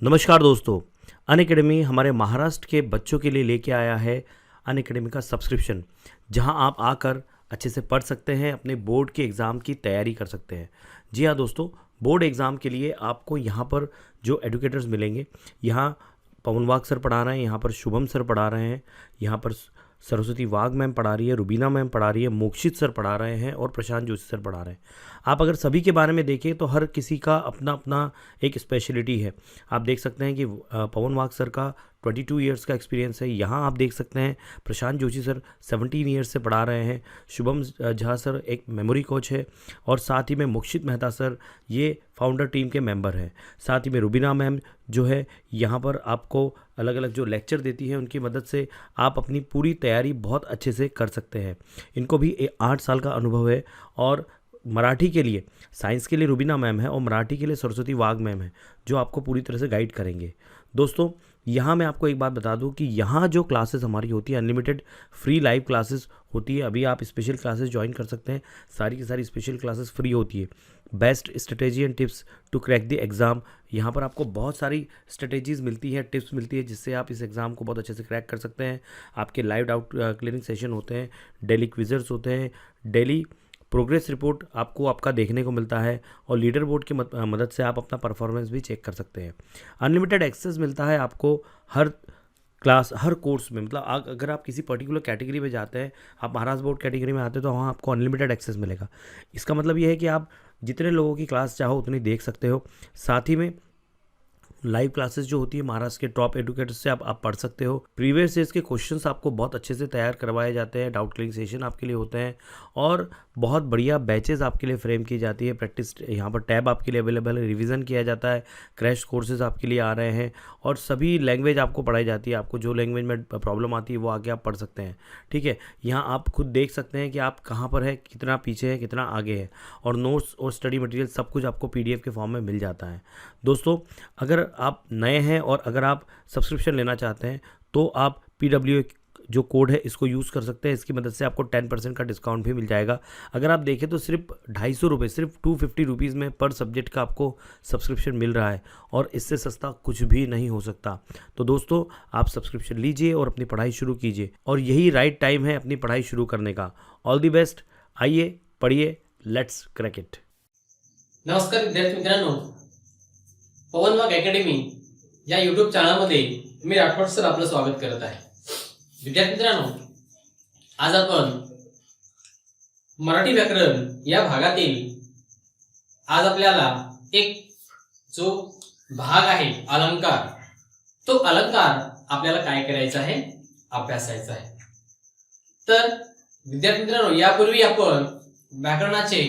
नमस्कार दोस्तों। अनअकैडमी हमारे महाराष्ट्र के बच्चों के लिए लेके आया है अनअकैडमी का सब्सक्रिप्शन, जहां आप आकर अच्छे से पढ़ सकते हैं, अपने बोर्ड के एग्ज़ाम की तैयारी कर सकते हैं। जी हाँ दोस्तों, बोर्ड एग्ज़ाम के लिए आपको यहाँ पर जो एडुकेटर्स मिलेंगे, यहाँ पवन वाघ सर पढ़ा रहे हैं, यहाँ पर शुभम सर पढ़ा रहे हैं, यहाँ पर सरस्वती वाघ मैम पढ़ा रही है, रुबीना मैम पढ़ा रही है, मोक्षित सर पढ़ा रहे हैं और प्रशांत जोशी सर पढ़ा रहे हैं। आप अगर सभी के बारे में देखें तो हर किसी का अपना अपना एक स्पेशलिटी है। आप देख सकते हैं कि पवन वाघ सर का 22 ईयर्स का एक्सपीरियंस है। यहाँ आप देख सकते हैं प्रशांत जोशी सर 17 ईयर्स से पढ़ा रहे हैं। शुभम झा सर एक मेमोरी कोच है और साथ ही में मोक्षित मेहता सर ये फाउंडर टीम के मेंबर हैं। साथ ही में रुबीना मैम जो है यहाँ पर आपको अलग अलग जो लेक्चर देती है, उनकी मदद से आप अपनी पूरी तैयारी बहुत अच्छे से कर सकते हैं। इनको भी 8 साल का अनुभव है और मराठी के लिए, साइंस के लिए रुबीना मैम है और मराठी के लिए सरस्वती वाघ मैम है, जो आपको पूरी तरह से गाइड करेंगे। दोस्तों यहाँ मैं आपको एक बात बता दूं कि यहाँ जो क्लासेस हमारी होती है, अनलिमिटेड फ्री लाइव क्लासेस होती है। अभी आप स्पेशल क्लासेस ज्वाइन कर सकते हैं, सारी की सारी स्पेशल क्लासेस फ्री होती है। Best strategy and tips to crack the exam, यहाँ पर आपको बहुत सारी स्ट्रेटेजीज़ मिलती है, टिप्स मिलती है, जिससे आप इस एग्ज़ाम को बहुत अच्छे से क्रैक कर सकते हैं। आपके लाइव डाउट क्लियरिंग सेशन होते हैं, डेली क्विज़र्स होते हैं, डेली प्रोग्रेस रिपोर्ट आपको आपका देखने को मिलता है और लीडर बोर्ड की मदद से आप अपना परफॉर्मेंस भी चेक कर सकते हैं। अनलिमिटेड एक्सेस मिलता है आपको हर क्लास, हर कोर्स में। मतलब अगर आप किसी पर्टिकुलर कैटेगरी में जाते हैं, आप महाराष्ट्र बोर्ड कैटेगरी में आते हैं, तो वहाँ आपको अनलिमिटेड एक्सेस मिलेगा। इसका मतलब ये है कि आप जितने लोगों की क्लास चाहो उतनी देख सकते हो। साथ ही में लाइव क्लासेस जो होती है महाराष्ट्र के टॉप एडुकेटर्स से आप पढ़ सकते हो। प्रीवियस ईयर्स के क्वेश्चंस आपको बहुत अच्छे से तैयार करवाए जाते हैं, डाउट क्लियरिंग सेशन आपके लिए होते हैं और बहुत बढ़िया बैचेस आपके लिए फ्रेम की जाती है। प्रैक्टिस यहाँ पर टैब आपके लिए अवेलेबल है, रिवीजन किया जाता है, क्रैश कोर्सेज आपके लिए आ रहे हैं और सभी लैंग्वेज आपको पढ़ाई जाती है। आपको जो लैंग्वेज में प्रॉब्लम आती है वो आगे आप पढ़ सकते हैं। ठीक है, यहाँ आप खुद देख सकते हैं कि आप कहाँ पर है, कितना पीछे है, कितना आगे है, और नोट्स और स्टडी मटेरियल सब कुछ आपको PDF के फॉर्म में मिल जाता है। दोस्तों अगर आप नए हैं और अगर आप सब्सक्रिप्शन लेना चाहते हैं तो आप PW जो कोड है इसको यूज़ कर सकते हैं। इसकी मदद से आपको 10% का डिस्काउंट भी मिल जाएगा। अगर आप देखें तो सिर्फ 250 रुपये, सिर्फ 250 रुपीज़ में पर सब्जेक्ट का आपको सब्सक्रिप्शन मिल रहा है और इससे सस्ता कुछ भी नहीं हो सकता। तो दोस्तों आप सब्सक्रिप्शन लीजिए और अपनी पढ़ाई शुरू कीजिए, और यही राइट टाइम है अपनी पढ़ाई शुरू करने का। ऑल दी बेस्ट, आइए पढ़िए, लेट्स क्रैक इट। नमस्कार विद्यार्थी मित्रांनो, पवन वाघ अकॅडमी या YouTube चॅनलमध्ये मी राठोड सर आपलं स्वागत करत आहे। विद्यार्थी मित्रांनो, आज आपण मराठी व्याकरण या भागातील आज आपल्याला एक जो भाग आहे अलंकार, तो अलंकार आपल्याला काय करायचा आहे, अभ्यासायचा आहे। तर विद्यार्थी मित्रांनो, यापूर्वी आपण व्याकरणाचे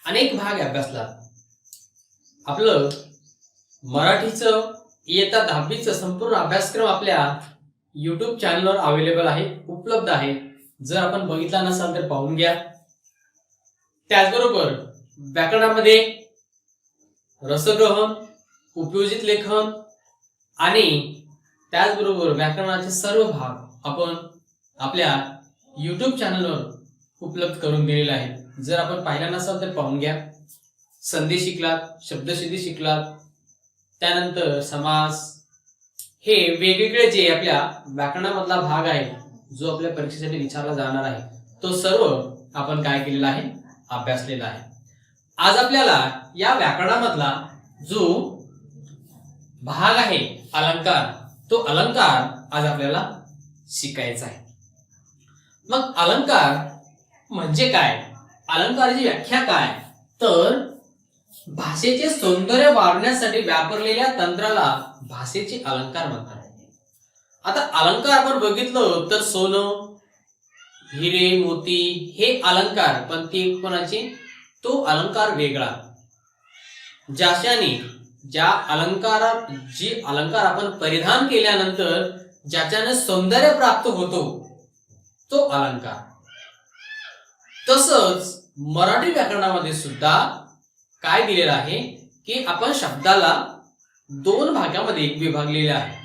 अनेक भाग अभ्यासला। आपलं मराठीचं इयत्ता 10वीचं संपूर्ण अभ्यासक्रम आपल्या YouTube चॅनलवर अवेलेबल आहे, उपलब्ध आहे। जर आपण बघितला नसाल तर पाहून घ्या। त्याचबरोबर व्याकरणामध्ये रसग्रहण, उपयोजित लेखन आणि त्याचबरोबर व्याकरणाचे सर्व भाग आपण आपल्या YouTube चॅनलवर उपलब्ध करून दिलेले आहेत। जर आपण पाहिला नसाल तर पाहून घ्या। संधी शिकलात, शब्दसिद्धी शिकलात, त्यानंतर समास, हे वेगवेगळे जे आपल्या व्याकरणामधला भाग आहे जो आपल्या परीक्षेसाठी विचारला जाणार आहे, तो सर्व आपण काय केलेला आहे, अभ्यासलेला आहे। आज आपल्याला या व्याकरणामधला जो भाग आहे अलंकार, तो अलंकार आज आपल्याला शिकायचा आहे। मग अलंकार म्हणजे काय, अलंकाराची व्याख्या काय, तर भाषेचे सौंदर्य वाढवण्यासाठी वापरलेल्या तंत्राला भाषेचे अलंकार म्हणतात। आता अलंकार आपण बघितलं तर सोनं, हिरे, मोती हे अलंकार, पण ते कोणाचे, तो अलंकार वेगळा। ज्याच्याने ज्या अलंकारात जी अलंकार आपण परिधान केल्यानंतर ज्याच्याने सौंदर्य प्राप्त होतो, तो अलंकार। तसंच मराठी व्याकरणामध्ये सुद्धा काय दिलेलं आहे की आपण शब्दाला 2 भागामध्ये विभागलेले आहे।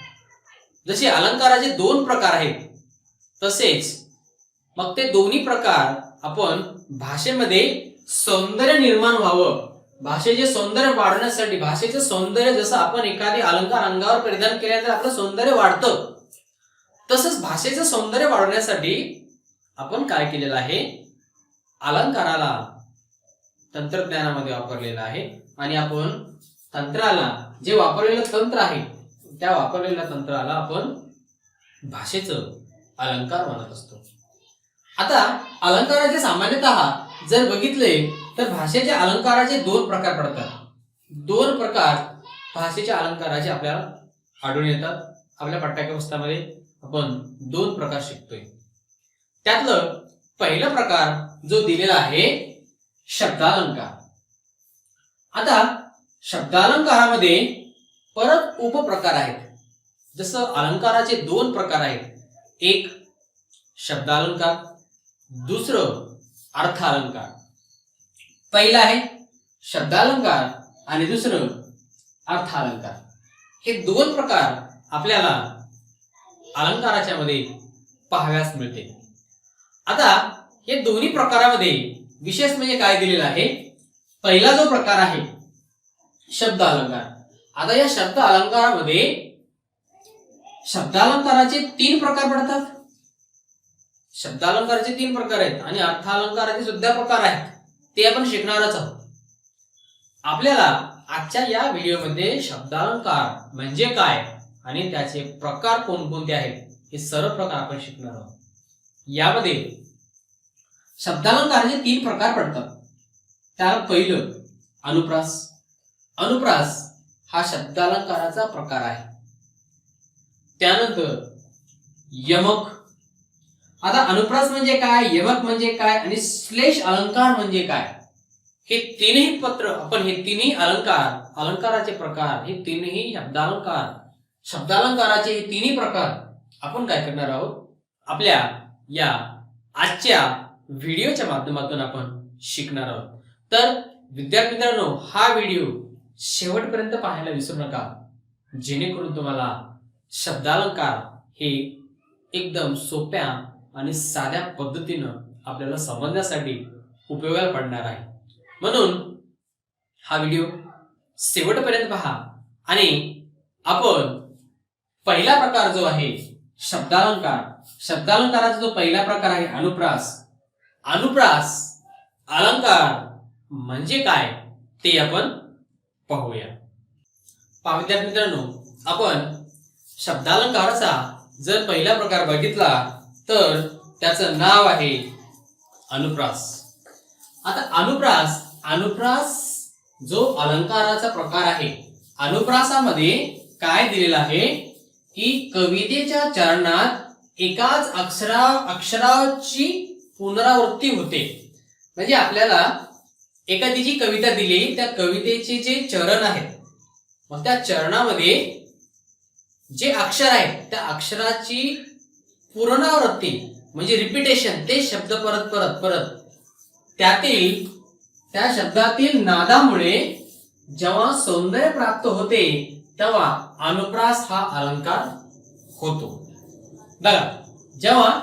जसे अलंकाराचे 2 प्रकार आहेत, तसेच मग ते दोन्ही प्रकार आपण भाषेमध्ये सौंदर्य निर्माण व्हावं भाषेचे सौंदर्य वाढवण्यासाठी, भाषेचे सौंदर्य जसं आपण एखादी अलंकार अंगावर परिधान केल्यानंतर आपलं सौंदर्य वाढतं, तसंच भाषेचं सौंदर्य वाढवण्यासाठी आपण काय केलेलं आहे, अलंकाराला तंत्रज्ञानामध्ये वापरलेलं आहे. आणि आपण तंत्राला, जे वापरलेलं तंत्र आहे त्या वापरलेल्या तंत्राला आपण भाषेचं अलंकार म्हणत असतो. आता अलंकाराचे सामान्यतः जर बघितले तर भाषेच्या अलंकाराचे दोन प्रकार पडतात. दोन प्रकार भाषेच्या अलंकाराचे आपल्याला आढळून येतात. आपल्या पाठ्यपुस्तकामध्ये आपण दोन प्रकार शिकतोय. त्यातलं पहिला प्रकार जो दिलेला आहे शब्दालंकार. आता शब्दालंकारामध्ये परत उपप्रकार आहेत. जसं अलंकाराचे दोन प्रकार आहेत, एक शब्दालंकार, दुसरं अर्थालंकार. पहिला आहे शब्दालंकार आणि दुसरं अर्थालंकार. हे दोन प्रकार आपल्याला अलंकाराच्या मध्ये पाहाव्यास मिळते. आता हे दोन्ही प्रकारामध्ये विशेष म्हणजे काय दिलेलं आहे, पहिला जो प्रकार आहे शब्द अलंकार. आता या शब्द अलंकारामध्ये शब्दालंकाराचे तीन प्रकार पडतात. शब्दालंकाराचे तीन प्रकार आहेत आणि अर्थालंकाराचे सुद्धा प्रकार आहेत, ते आपण शिकणारच आहोत. आपल्याला आजच्या या व्हिडिओमध्ये शब्दालंकार म्हणजे काय आणि त्याचे प्रकार कोणकोणते आहेत हे सर्व प्रकार आपण शिकणार आहोत. यामध्ये शब्दालंकाराचे तीन प्रकार पडतात. त्याला पहिलं अनुप्रास. अनुप्रास हा शब्दालंकाराचा प्रकार आहे. त्यानंतर यमक. आता अनुप्रास म्हणजे काय, यमक म्हणजे काय आणि श्लेष अलंकार म्हणजे काय, हे तीनही पत्र आपण, हे तिन्ही अलंकार, अलंकाराचे प्रकार, हे तीनही शब्दालंकार, शब्दालंकाराचे हे तिन्ही प्रकार आपण काय करणार आहोत, आपल्या या आजच्या व्हिडिओच्या माध्यमातून आपण शिकणार आहोत. तर विद्यार्थी मित्रांनो, हा व्हिडिओ शेवटपर्यंत पाहायला विसरू नका, जेणेकरून तुम्हाला शब्दालंकार हे एकदम सोप्या आणि साध्या पद्धतीनं आपल्याला समजण्यासाठी उपयोगाला पडणार आहे. म्हणून हा व्हिडिओ शेवटपर्यंत पहा. आणि आपण पहिला प्रकार जो आहे शब्दालंकार, शब्दालंकाराचा जो पहिला प्रकार आहे अनुप्रास. अनुप्रास अलंकार म्हणजे काय ते आपण पाहूया. पहा विद्यार्थी मित्रांनो, आपण शब्दालंकाराचा जर पहिला प्रकार बघितला तर त्याचं नाव आहे अनुप्रास. आता अनुप्रास, अनुप्रास जो अलंकाराचा प्रकार आहे, अनुप्रासामध्ये काय दिलेलं आहे की कवितेच्या चरणात एकाच अक्षराची पुनरावृत्ती होते. म्हणजे आपल्याला एखादी जी कविता दिली त्या कवितेचे जे चरण आहेत, मग त्या चरणामध्ये जे अक्षर आहेत त्या अक्षराची पुनरावृत्ती म्हणजे रिपिटेशन, ते शब्द परत परत परत त्यातील त्या शब्दातील नादामुळे जेव्हा सौंदर्य प्राप्त होते तेव्हा अनुप्रास हा अलंकार होतो. बघा, जेव्हा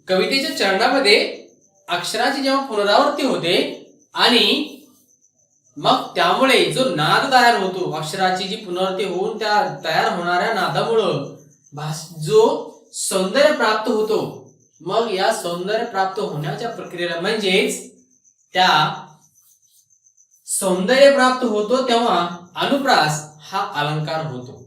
कवितेच्या चरणामध्ये अक्षराची जेव्हा पुनरावृत्ती होते आणि मग त्यामुळे जो नाद तयार होतो, अक्षराची जी पुनरावृत्ती होऊन त्या तयार होणाऱ्या नादामुळं जो सौंदर्य प्राप्त होतो, मग या सौंदर्य प्राप्त होण्याच्या प्रक्रियेला म्हणजेच त्या सौंदर्य प्राप्त होतो तेव्हा अनुप्रास हा अलंकार होतो.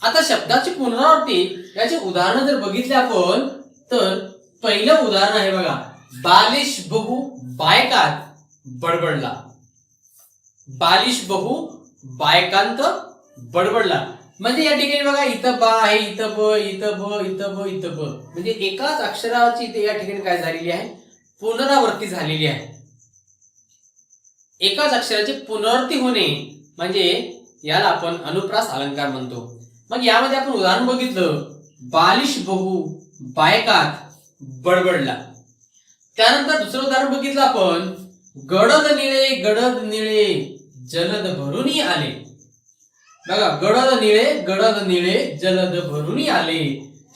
आता शब्दाची पुनरावृत्ती याचे उदाहरण जर बघितले आपण तर पहिलं उदाहरण आहे बघा, बालिश बहु बायकात बडबडला. बालिश बहु बायकांत बडबडला म्हणजे या ठिकाणी बघा, इथं बा आहे, इथं ब, इथं ब, इथं ब, इथं ब, म्हणजे एकाच अक्षराची इथे या ठिकाणी काय झालेली आहे, पुनरावृत्ती झालेली आहे. एकाच अक्षराची पुनरावृत्ती होणे म्हणजे याला आपण अनुप्रास अलंकार म्हणतो. मग यामध्ये आपण उदाहरण बघितलं, बालिश बहु बायकात बडबडला. त्यानंतर दुसरं उदाहरण बघितलं आपण, गडद निळे जलद भरूनी आले. बघा, गडद निळे जलद भरूनी आले,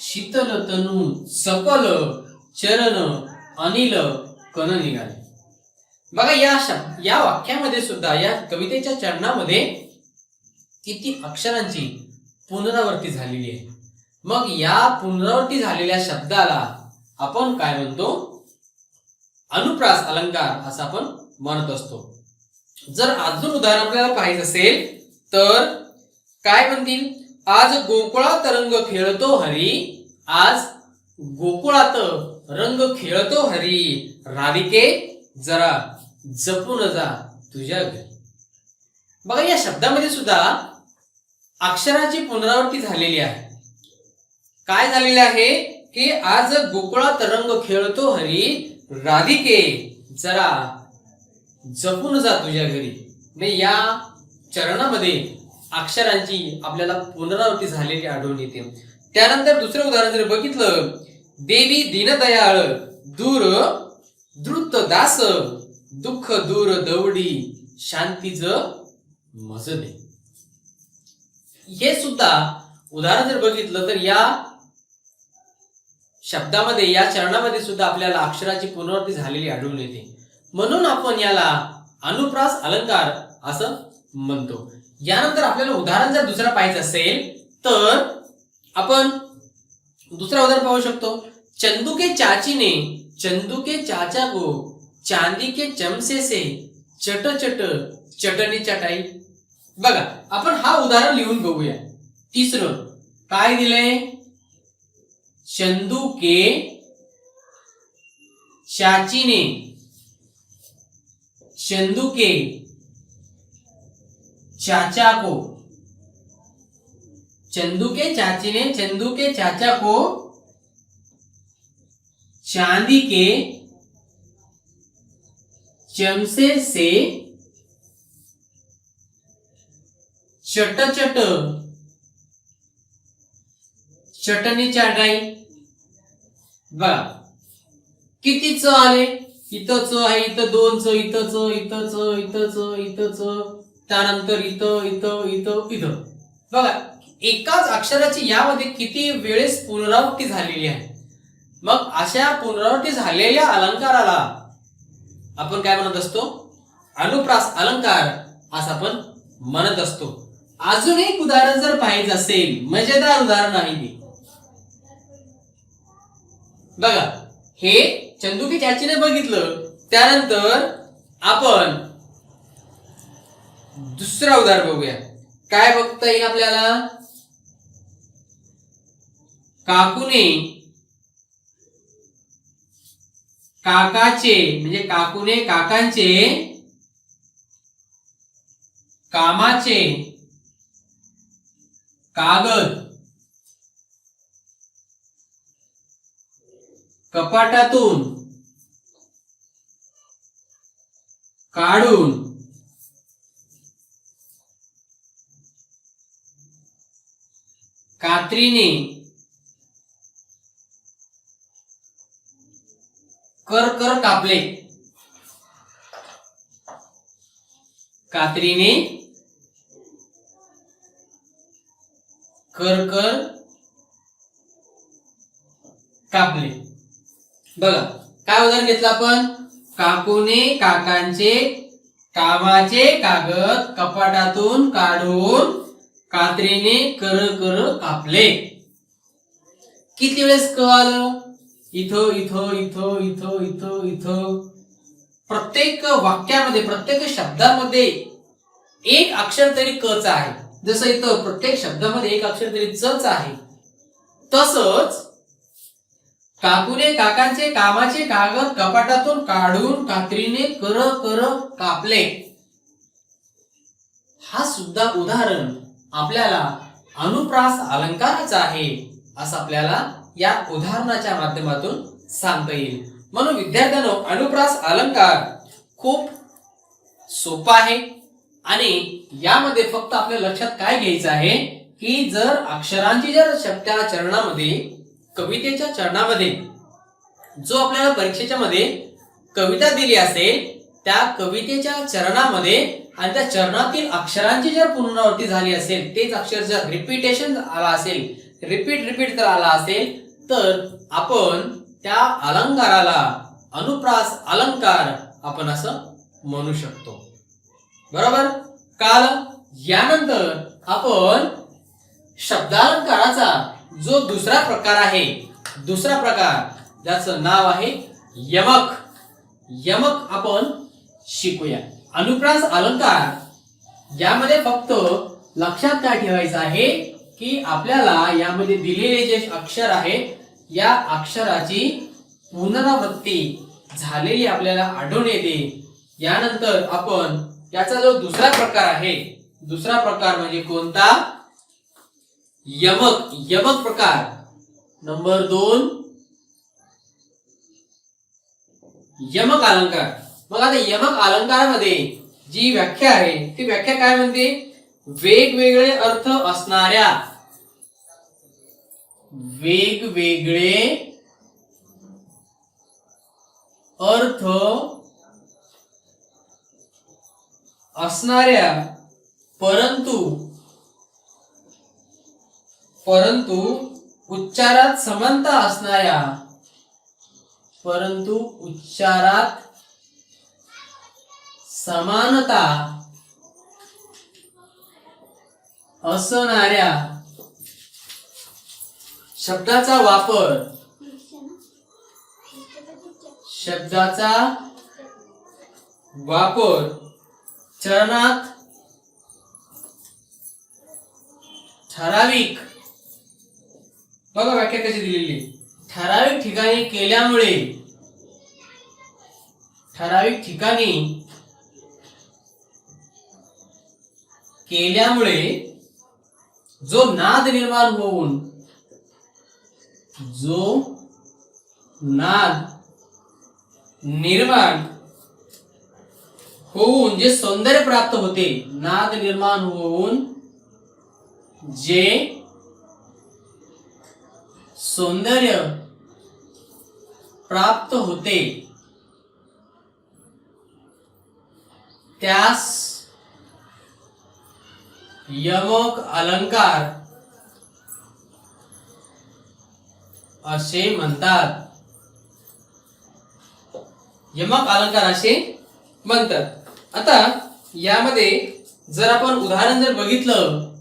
शीतल तनू सकल चरण अनिल कन निघाले. बघा या वाक्यामध्ये सुद्धा, या कवितेच्या चरणामध्ये किती अक्षरांची पुनरावृत्ती झालेली आहे. मग या पुनरावृत्ती झालेल्या शब्दाला आपण काय म्हणतो? अनुप्रास अलंकार असं आपण म्हणत असतो. जर अजून उदाहरण आपल्याला पाहिजे असेल तर काय म्हणतील? आज गोकुळात रंग खेळतो हरी, आज गोकुळात रंग खेळतो हरी, राधिके जरा जपून जा तुझ्या घरी. बघा या शब्दामध्ये सुद्धा अक्षराची पुनरावृत्ती झालेली आहे. काय झालेले आहे की आज गोकुळात रंग खेळतो हरी, राधिके जरा जपून जा तुझ्या घरी. म्हणजे या चरणामध्ये अक्षरांची आपल्याला पुनरावृत्ती झालेली आढळून येते. त्यानंतर दुसरं उदाहरण जर बघितलं, देवी दीनदयाळ दूर द्रुत दास, दुःख दूर दवडी शांतीच मजले. हे सुद्धा उदाहरण जर बघितलं तर या शब्दामध्ये, या चरणामध्ये सुद्धा आपल्याला अक्षराची पुनरावृत्ती झालेली आढळून येते. म्हणून आपण याला अनुप्रास अलंकार असं म्हणतो. यानंतर आपल्याला उदाहरण जर दुसरा पाहिजे असेल तर आपण दुसरा उदाहरण पाहू शकतो. चंदू के चाची ने चंदू के चाचा को चांदी के चमचे से चट चट चटणी चटाई. बघा आपण हा उदाहरण लिहून बघूया. तिसरं काय दिलंय? चंदू के चाची ने चंदू के चाचा को, चंदू के चाची ने चंदू के चाचा को चांदी के चमचे से चट चट चटणी चाटाई. बघा किती च आले? इथं च आहे, इथं दोन च, इथं च, इथं च, इथं च, इथं च, त्यानंतर इथं इथं इथं इथं. बघा एकाच अक्षराची यामध्ये किती वेळेस पुनरावृत्ती झालेली आहे. मग अशा पुनरावृत्ती झालेल्या अलंकाराला आपण काय म्हणत असतो? अनुप्रास अलंकार असं आपण म्हणत असतो. अजून एक उदाहरण जर पाहिजे असेल, मजेदार उदाहरण आहे ते. बघा हे चंदू की चाचीने बघितलं, त्यानंतर आपण दुसरा उदाहरण बघूया. काय बघता येईल आपल्याला? काकूने काकाचे, म्हणजे काकूने काकांचे कामाचे कागद कपाटातून काढून कात्रीने कर कर कापले. कात्रीने कर कर कापले. बघा काय उदाहरण घेतलं आपण? काकूने काकांचे कामाचे कागद कपाटातून काढून कात्रीने कर कर कापले. किती वेळेस क आलं? इथं इथं इथं इथं इथं इथं. प्रत्येक वाक्यामध्ये, प्रत्येक शब्दामध्ये एक अक्षर तरी कच आहे. जसं इथं प्रत्येक शब्दामध्ये एक अक्षर तरी चच आहे, तसंच काकूने काकांचे कामाचे कागद कपाटातून काढून कात्रीने कर कर कापले. हा सुद्धा उदाहरण आपल्याला अनुप्रास अलंकाराचा आहे असं आपल्याला या उदाहरणाच्या माध्यमातून सांगता येईल. म्हणून विद्यार्थ्यांनो, अनुप्रास अलंकार खूप सोपा आहे आणि यामध्ये फक्त आपल्या लक्षात काय घ्यायचं आहे की जर अक्षरांची त्या चरणामध्ये, कवितेच्या चरणामध्ये जो आपल्याला परीक्षेच्या मध्ये कविता दिली असेल, त्या कवितेच्या चरणामध्ये आणि त्या चरणातील अक्षरांची जर पुनरावृत्ती झाली असेल, तेच अक्षर जर रिपीटेशन आला असेल, रिपीट जर आला असेल, तर आपण त्या अलंकाराला अनुप्रास अलंकार आपण असं म्हणू शकतो. बरोबर. काल यानंतर आपण शब्दालंकाराचा जो दुसरा प्रकार आहे, दुसरा प्रकार ज्याचं नाव आहे यमक. यमक आपण शिकूया. अनुप्रास अलंकार यामध्ये फक्त लक्षात काय ठेवायचं आहे की आपल्याला यामध्ये दिलेले जे अक्षर आहे या अक्षराची पुनरावृत्ती झालेली आपल्याला आढळून येते. यानंतर आपण याचा जो दुसरा प्रकार आहे, दुसरा प्रकार म्हणजे कोणता? यमक. यमक प्रकार नंबर 2 यमक अलंकार. मग आता यमक अलंकारामध्ये जी व्याख्या आहे ती व्याख्या काय म्हणते? वेगवेगळे अर्थ असणाऱ्या, वेगवेगळे अर्थ असणाऱ्या परंतु उच्चारात समानता असणाऱ्या, परंतु उच्चारात समानता असणाऱ्या शब्दाचा वापर चरणात ठराविक, बघा व्याख्या कशी दिलेली, ठराविक ठिकाणी केल्यामुळे, ठराविक ठिकाणी केल्यामुळे जो नाद निर्माण होऊन, जो नाद निर्माण होऊन जे सौंदर्य प्राप्त होते, नाद निर्माण होऊन जे सौंदर्य प्राप्त होते त्यास यमक अलंकार असे म्हणतात. यमक अलंकार असे म्हणतात. आता यामध्ये जर आपण उदाहरण जर बघितलं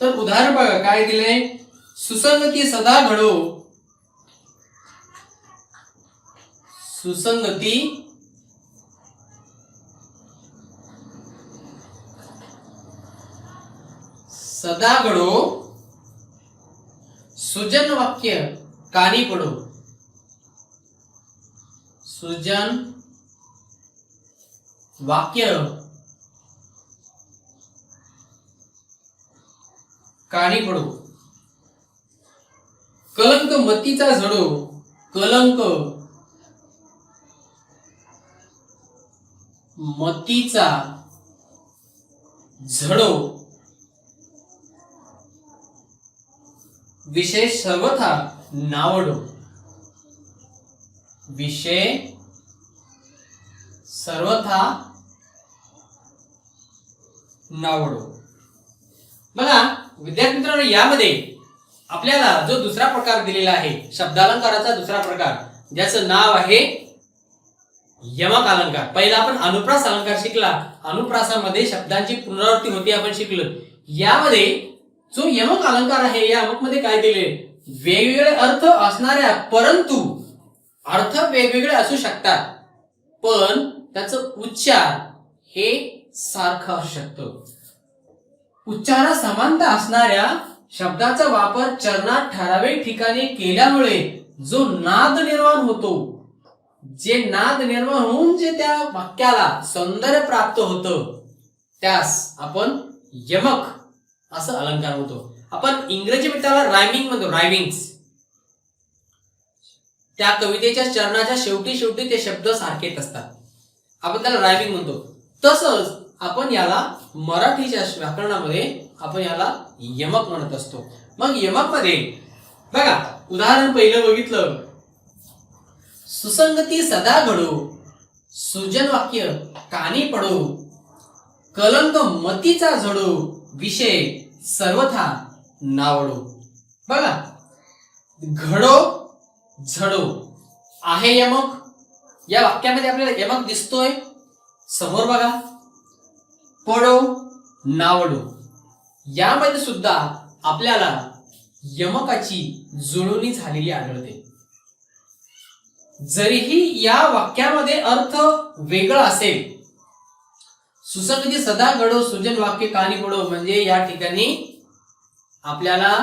तर उदाहरण बघा काय दिलंय? सुसंगती सदा घडो, सुसंगती सदा घडो, सुजन वाक्य कानी पडो, सुजन वाक्य कानी पडो. कलंक मतीचा झडो, कलंक मतीचा झडो, विषय सर्वथा नावडो, विषय सर्वथा नावडो. बघा विद्यार्थी मित्रांनो, यामध्ये आपल्याला जो दुसरा प्रकार दिलेला आहे शब्दालंकाराचा दुसरा प्रकार, ज्याचं नाव आहे यमक अलंकार. पहिला आपण अनुप्रास अलंकार शिकला. अनुप्रासामध्ये शब्दांची पुनरावृत्ती होती आपण शिकलो. यामध्ये जो यमक अलंकार आहे या यमक मध्ये काय दिले? वेगवेगळे अर्थ असणाऱ्या, परंतु अर्थ वेगवेगळे असू शकतात पण त्याचं उच्चार हे सारखं असू शकतं. उच्चारात समानता असणाऱ्या शब्दाचा वापर चरणात ठराविक ठिकाणी केल्यामुळे जो नाद निर्माण होतो, जे नाद निर्माण होऊन जे त्या वाक्याला सौंदर्य प्राप्त होतं त्यास आपण यमक असं अलंकार होतो. आपण इंग्रजी त्याला रायमिंग म्हणतो, रायमिंग्स. त्या कवितेच्या चरणाच्या शेवटी शेवटी ते शब्द सारखेच असतात, आपण त्याला रायमिंग म्हणतो. तसंच आपण याला मराठीच्या व्याकरणामध्ये आपण याला यमक म्हणत असतो. मग यमक मध्ये बघा उदाहरण पहिलं बघितलं, सुसंगती सदा घडो, सुजन वाक्य कानी पडो, कलंक मतीचा झडो, विषय सर्वथा नावडो. बघा घडो झडो आहे यमक. या वाक्यामध्ये आपल्याला यमक दिसतोय. समोर बघा, पडो नावडो, यामध्ये सुद्धा आपल्याला यमकाची जुळवणी झालेली आढळते. जरीही या वाक्यामध्ये अर्थ वेगळा असेल, सुसंगती सदा घडो सुजन वाक्य कानी पडो, म्हणजे या ठिकाणी आपल्याला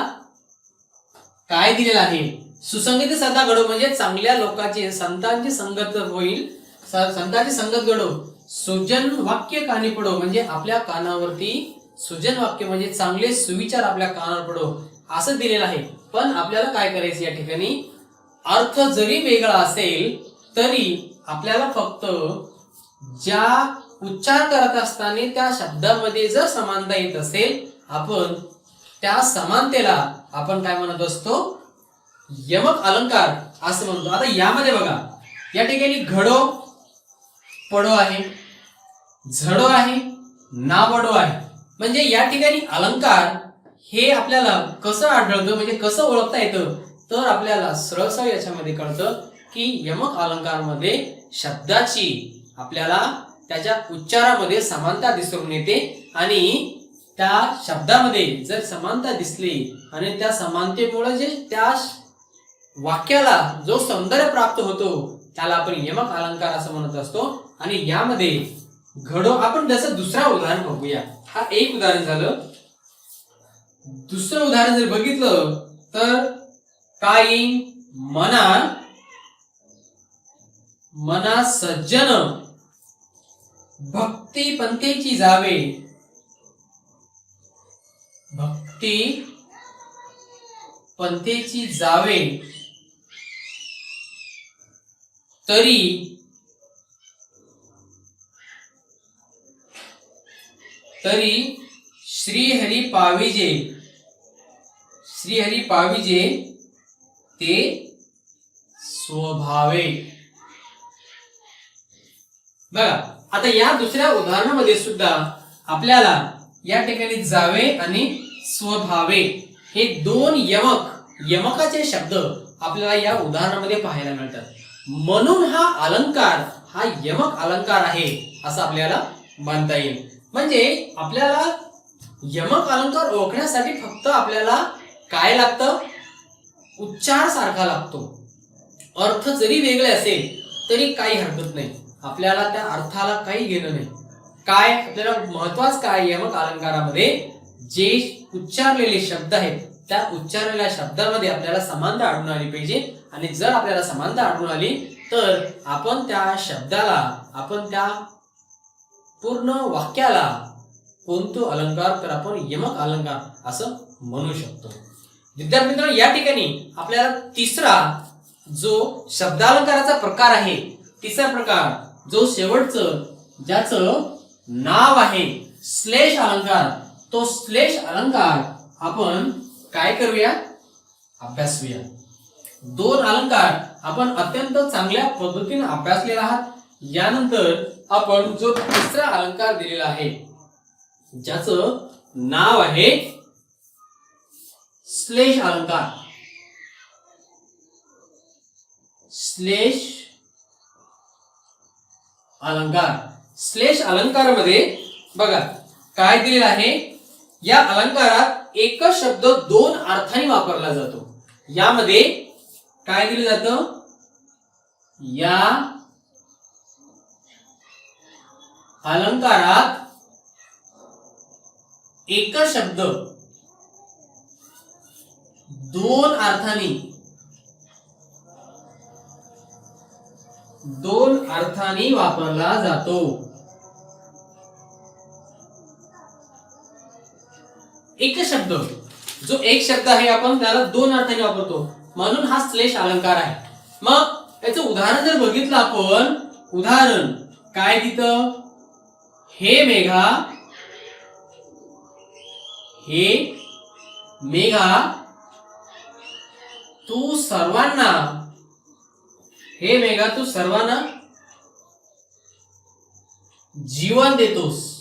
काय दिलेलं आहे, सुसंगती सदा घडो म्हणजे चांगल्या लोकांची संतांची संगत होईल, संतांची संगत घडो, सुजन वाक्य कानी पडो म्हणजे आपल्या कानावरती सुजन वाक्य म्हणजे चांगले सुविचार आपल्या कानावर पडो असं दिलेलं आहे. पण आपल्याला काय करायचं, या ठिकाणी अर्थ जरी वेगळा असेल तरी आपल्याला फक्त ज्या उच्चार करत असताना त्या शब्दामध्ये जर समानता येत असेल, आपण त्या समानतेला आपण काय म्हणत असतो, यमक अलंकार असं म्हणतो. आता यामध्ये बघा, या ठिकाणी घडो पडो आहे, झडो आहे, नावडो आहे, म्हणजे या ठिकाणी अलंकार हे आपल्याला कसं आढळतं, म्हणजे कसं ओळखता येतं, तर आपल्याला सरळ याच्यामध्ये कळतं की यमक अलंकार मध्ये शब्दाची आपल्याला त्याच्या उच्चारामध्ये समानता दिसून येते आणि त्या शब्दामध्ये जर समानता दिसली आणि त्या समानतेमुळे जे त्या वाक्याला जो सौंदर्य प्राप्त होतो त्याला आपण यमक अलंकार असं म्हणत असतो. आणि यामध्ये घडो, आपण जसं दुसरा उदाहरण बघूया. हा एक उदाहरण झालं. दुसरं उदाहरण जर बघितलं तर काय येईल, मना सज्जन भक्ती पंथेची जावे, भक्ती पंथेची जावे तरी श्रीहरी पाविजे, श्रीहरी पाविजे ते स्वभावे. बघा, आता या दुसऱ्या उदाहरणामध्ये सुद्धा आपल्याला या ठिकाणी जावे आणि स्वभावे हे दोन यमकाचे शब्द आपल्याला या उदाहरणामध्ये पाहायला मिळतात. म्हणून हा अलंकार हा यमक अलंकार आहे असं आपल्याला मानता येईल. म्हणजे आपल्याला यमक अलंकार ओळखण्यासाठी फक्त आपल्याला काय लागतं, उच्चार सारखा लागतो. अर्थ जरी वेगळे असेल तरी काही हरकत नाही, आपल्याला त्या अर्थाला काही घेणं नाही. काय आपल्याला महत्वाचं काय, यमक अलंकारामध्ये जे उच्चारलेले शब्द आहेत त्या उच्चारलेल्या शब्दामध्ये आपल्याला समानता आढळून आली पाहिजे. आणि जर आपल्याला समानता आढळून आली तर आपण त्या शब्दाला, आपण त्या पूर्ण वाक्याला कोणतो अलंकार, तर आपण यमक अलंकार असं म्हणू शकतो. विद्यार्थी मित्रांनो, या ठिकाणी आपल्याला तिसरा जो शब्दालंकाराचा प्रकार आहे, तिसरा प्रकार जो शेवटचं ज्याचं नाव आहे श्लेष अलंकार, तो श्लेष अलंकार आपण काय करूया, अभ्यासूया. दोन अलंकार आपण अत्यंत चांगल्या पद्धतीने अभ्यासलेला आहात. यानंतर आपण जो तिसरा अलंकार दिलेला आहे ज्याचं नाव आहे श्लेष अलंकार. श्लेष अलंकार, श्लेष अलंकारामध्ये बघा काय दिलेलं आहे, या अलंकारात एकच शब्द दोन अर्थाने वापरला जातो. यामध्ये काय दिलं जातं, या अलंकारात एकच शब्द दोन अर्थांनी वापरला जातो. एक शब्द, जो एक शब्द आहे आपण त्याला दोन अर्थांनी वापरतो, म्हणून हा श्लेष अलंकार आहे. मग याचं उदाहरण जर बघितलं आपण, उदाहरण काय तिथं, हे मेघा तू सर्वांना, हे मेघा तू सर्वांना जीवन देतोस.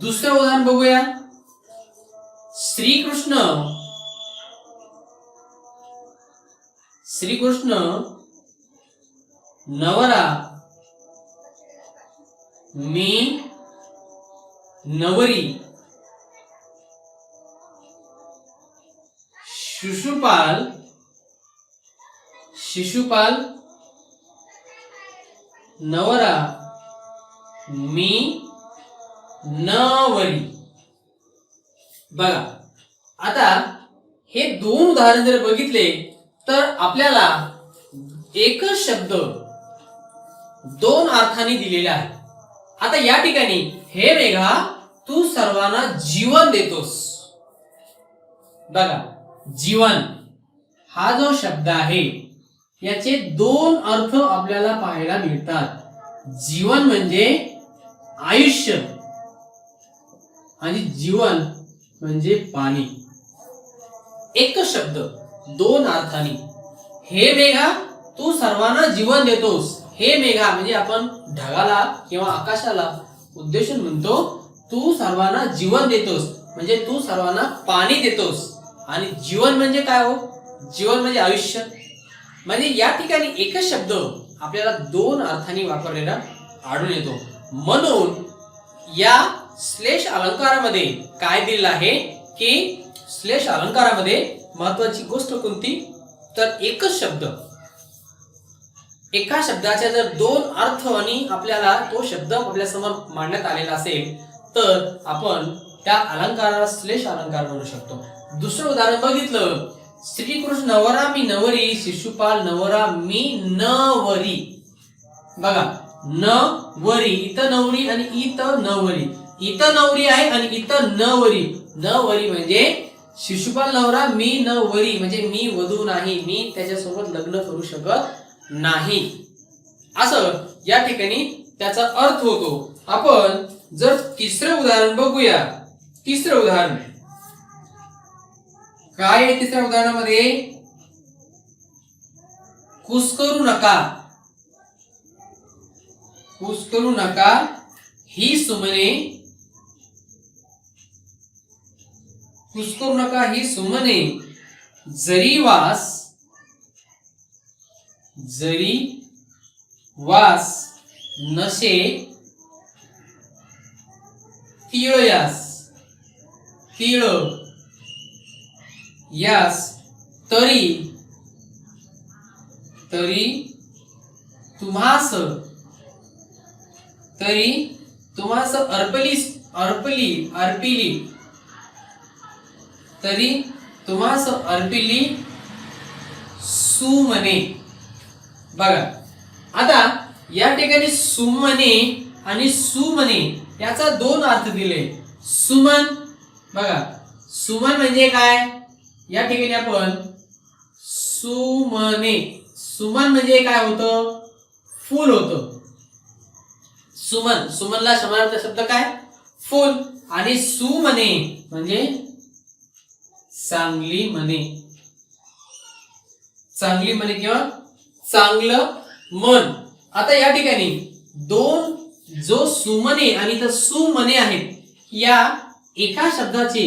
दुसरं उदाहरण बघूया, श्रीकृष्ण नवरा मी नवरी शिशुपाल नवरा मी नवरी. बघा आता हे दोन उदाहरण जर बघितले तर आपल्याला एकच शब्द दोन अर्थाने दिलेला आहे. आता या ठिकाणी हे मेघा तू सर्वांना जीवन देतोस. बघा जीवन हा जो शब्द आहे याचे दोन अर्थ आपल्याला पाहायला मिळतात. जीवन म्हणजे आयुष्य आणि जीवन म्हणजे पाणी. एकच शब्द दोन अर्थांनी. हे मेघा तू सर्वांना जीवन देतोस. हे मेघा म्हणजे आपण ढगाला किंवा आकाशाला उद्देशून म्हणतो तू सर्वांना जीवन देतोस म्हणजे तू सर्वांना पाणी देतोस. आणि जीवन म्हणजे काय हो? जीवन म्हणजे आयुष्य. म्हणजे या ठिकाणी एकच शब्द आपल्याला दोन अर्थांनी वापरलेला आढळून येतो. म्हणून या श्लेष अलंकारामध्ये काय दिलेलं आहे की श्लेष अलंकारामध्ये महत्वाची गोष्ट कोणती तर एकच शब्द. एका शब्दाच्या जर दोन अर्थ आणि आपल्याला तो शब्द आपल्या समोर मांडण्यात आलेला असेल तर आपण त्या अलंकाराला श्लेष अलंकार म्हणू शकतो. दुसरं उदाहरण बघितलं श्रीकृष्ण नवरा मी नवरी शिशुपाल नवरा मी नवरी. बघा नवरी इथं नवरी आणि इथं नवरी. इथं नवरी आहे आणि इथं नवरी. नवरी म्हणजे शिशुपाल नवरा मी नवरी म्हणजे मी वधू नाही मी त्याच्यासोबत लग्न करू शकत नाही असं या ठिकाणी त्याचा अर्थ होतो. आपण जर तिसरं उदाहरण बघूया. तिसरं उदाहरण काय आहे? तिसऱ्या उदाहरणामध्ये कुस्करू नका. कुस्करू नका ही सुमने. कुस्करू नका ही सुमने जरी वास नशे तीळ यास तरी तुम्हास अर्पिली सुमने. बघा आता या ठिकाणी सुमने आणि सुमने याचा दोन अर्थ दिले. सुमन बघा सुमन म्हणजे काय? या ठिकाणी आपण सुमने. सुमन म्हणजे काय होतं? फूल होतं. सुमनला समानार्थी शब्द काय? फूल. आणि सुमने म्हणजे चांगली मने. चांगली मने किंवा चांगलं मन. आता या ठिकाणी दोन जो सुमने आणि तर सुमने आहेत या एका शब्दाचे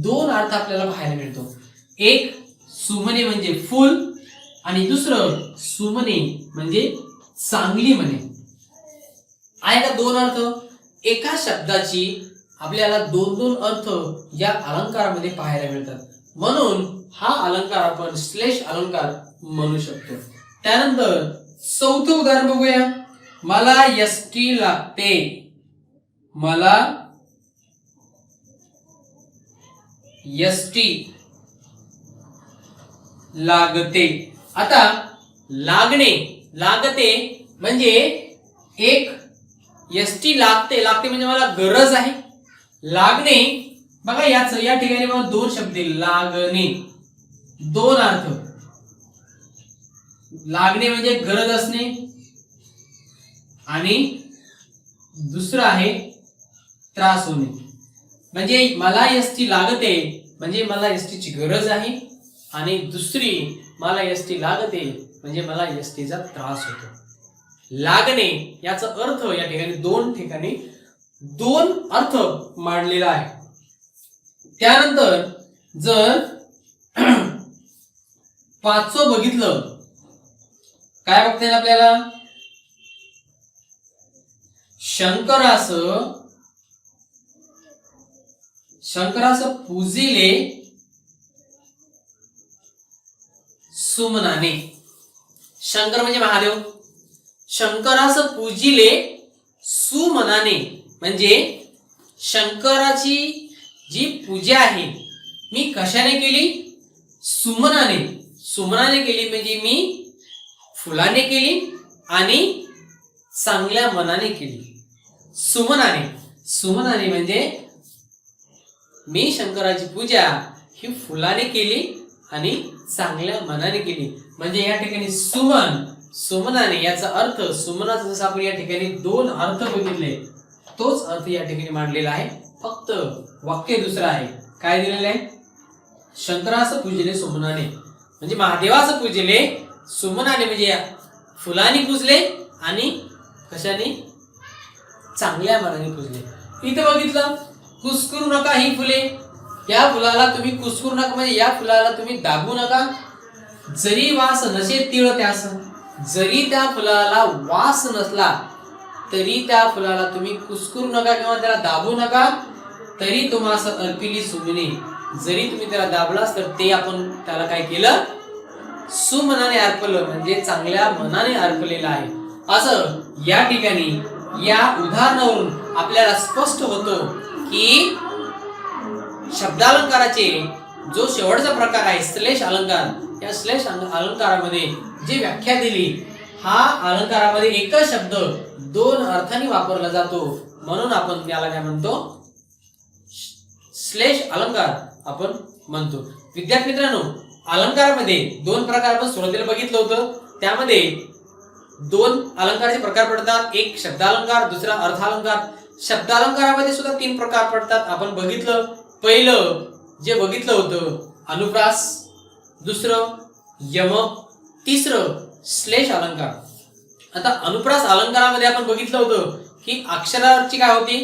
दोन अर्थ आपल्याला पाहायला मिळतो. एक सुमने म्हणजे फूल आणि दुसरं सुमने म्हणजे चांगली मने. आहे का दोन अर्थ? एका शब्दाची आपल्याला दोन दोन अर्थ या अलंकारामध्ये पाहायला मिळतात. म्हणून हा अलंकार आपण श्लेष अलंकार म्हणू शकतो. त्यानंतर चौथं उदाहरण बघूया. मला यष्टी लागते. मला यष्टी लागते. आता लागणे लागते म्हणजे एक यष्टी लागते म्हणजे मला गरज आहे. लागणे बघा या ठिकाणी मला दोन शब्द लागणे दोन अर्थ. लागणे म्हणजे गरज असणे आणि दुसरं आहे त्रास होणे. म्हणजे मला यष्टी लागते म्हणजे मला यष्टीची गरज आहे आणि दुसरी मला यष्टी लागते म्हणजे मला यष्टीचा त्रास होतो. लागणे याचा अर्थ या ठिकाणी दोन अर्थ मांडलेला आहे. त्यानंतर जर पाचवं बघितलं काय बघता येईल आपल्याला? शंकरास पूजिले सुमनाने. शंकर म्हणजे महादेव. शंकरास पूजिले सुमनाने म्हणजे शंकराची जी पूजा आहे मी कशाने केली? सुमनाने. सुमनाने केली म्हणजे मी फुलाने केली आणि चांगल्या मनाने केली. सुमनाने. सुमनाने म्हणजे मी शंकराची पूजा ही फुलाने केली आणि चांगल्या मनाने केली. म्हणजे या ठिकाणी सुमन, सुमनाने याचा अर्थ, सुमनाचा जसं आपण या ठिकाणी दोन अर्थ बघितले तोच अर्थ या ठिकाणी मांडलेला आहे. फक्त वाक्य दुसरं आहे. काय दिलेलं आहे? शंकरास पूजले सुमनाने म्हणजे महादेवास पूजले. सुमनाने म्हणजे फुलाने पूजले आणि कशाने? चांगल्या मनाने पूजले. इथं बघितलं कुस्करू नका ही फुले. या फुलाला तुम्ही कुस्करू नका म्हणजे या फुलाला तुम्ही दाबू नका. जरी वास नसे तिळ त्यास, जरी त्या फुलाला वास नसला तरी त्या फुलाला तुम्ही कुस्करू नका किंवा त्याला दाबू नका. तरी तुम्हाला अर्पिली सुमने, जरी तुम्ही त्याला दाबलास तर ते आपण त्याला काय केलं? सुमनाने अर्पलं म्हणजे चांगल्या मनाने अर्पलेलं आहे. असं या ठिकाणी या उदाहरणावरून आपल्याला स्पष्ट होतं की शब्दालंकाराचे जो शेवटचा प्रकार आहे श्लेष अलंकार, या श्लेष अलंकारामध्ये जी व्याख्या दिली, हा अलंकारामध्ये एकच शब्द दोन अर्थांनी वापरला जातो म्हणून आपण त्याला काय म्हणतो? श्लेष अलंकार आपण म्हणतो. विद्यार्थी मित्रांनो, अलंकारामध्ये दोन प्रकार आपण सुरुवातीला बघितलं होतं. त्यामध्ये दोन अलंकाराचे प्रकार पडतात. एक शब्दालंकार, दुसरा अर्थालंकार. शब्दालंकारामध्ये सुद्धा तीन प्रकार पडतात. आपण बघितलं. पहिलं जे बघितलं होतं अनुप्रास, दुसरं यमक, तिसरं श्लेष अलंकार. आता अनुप्रास अलंकारामध्ये आपण बघितलं होतं की अक्षराची काय होती?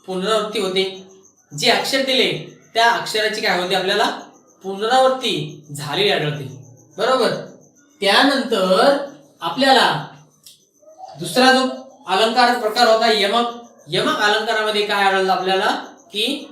पुनरावृत्ती होते. जे अक्षर दिले त्या अक्षराची काय होते? आपल्याला पुनरावृत्ती झालेली आढळते. बरोबर. त्यानंतर आपल्याला दुसरा जो अलंकार प्रकार होता यमक. यमक अलंकारामध्ये काय आढळलं आपल्याला की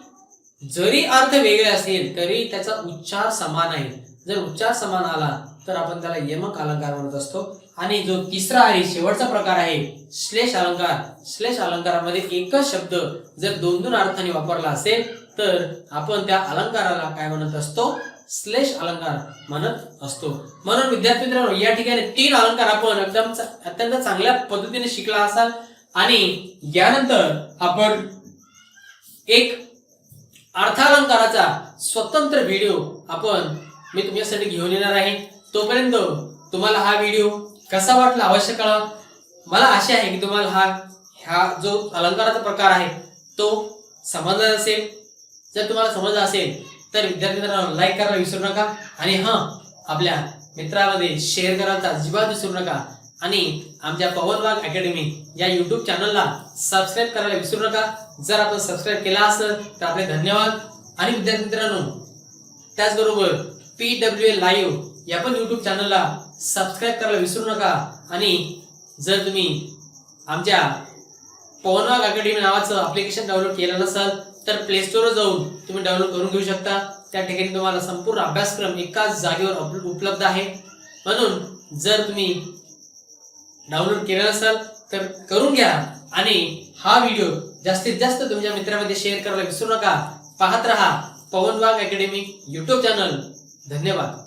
जरी अर्थ वेगळे असेल तरी त्याचा उच्चार समान आहे. जर उच्चार समान आला तर आपण त्याला यमक अलंकार म्हणत असतो. आणि जो तिसरा आणि शेवटचा प्रकार आहे श्लेष अलंकार. श्लेष अलंकारामध्ये एकच शब्द जर दोन दोन अर्थाने वापरला असेल तर आपण त्या अलंकाराला काय म्हणत असतो? श्लेष अलंकार म्हणत असतो. म्हणून विद्यार्थी मित्रांनो, या ठिकाणी तीन अलंकार आपण एकदम अत्यंत चांगल्या पद्धतीने शिकला असाल. आणि यानंतर आपण एक अर्थालंकाराचा स्वतंत्र व्हिडिओ मी तुमच्यासाठी घेऊन येणार आहे. तोपर्यंत तुम्हाला हा व्हिडिओ कसा वाटला अवश्य कळवा. मला आशा आहे की तुम्हाला हा जो अलंकाराचा प्रकार आहे तो समजला असेल. जर तुम्हाला समजला असेल तर विद्यार्थी मित्रांनो लाईक करायला विसरू नका. आणि आपल्या मित्रांमध्ये शेअर करायला अजिबात विसरू नका. आणि आमच्या पवन वाघ अकॅडमी या युट्यूब चॅनलला सबस्क्राईब करायला विसरू नका. जर आपण सबस्क्राईब केला असेल तर आपले धन्यवाद. आणि विद्यार्थी मित्रांनो, त्याचबरोबर PWL लाईव्ह या पण युट्यूब चॅनलला सबस्क्राईब करायला विसरू नका. आणि जर तुम्ही आमच्या पवन वाघ अकॅडमी नावाचं ॲप्लिकेशन डाउनलोड केलं नसाल तर प्ले स्टोरवर जाऊन तुम्ही डाउनलोड करून घेऊ शकता. त्या ठिकाणी तुम्हाला संपूर्ण अभ्यासक्रम एकाच जागेवर उपलब्ध आहे. म्हणून जर तुम्ही डाउनलोड केला नसाल तर करून घ्या. आणि हा व्हिडिओ जास्तीत जास्त तुमच्या मित्रांमध्ये शेअर करायला विसरू नका. पाहत रहा पवन वाघ अकॅडमी युट्यूब चॅनल. धन्यवाद.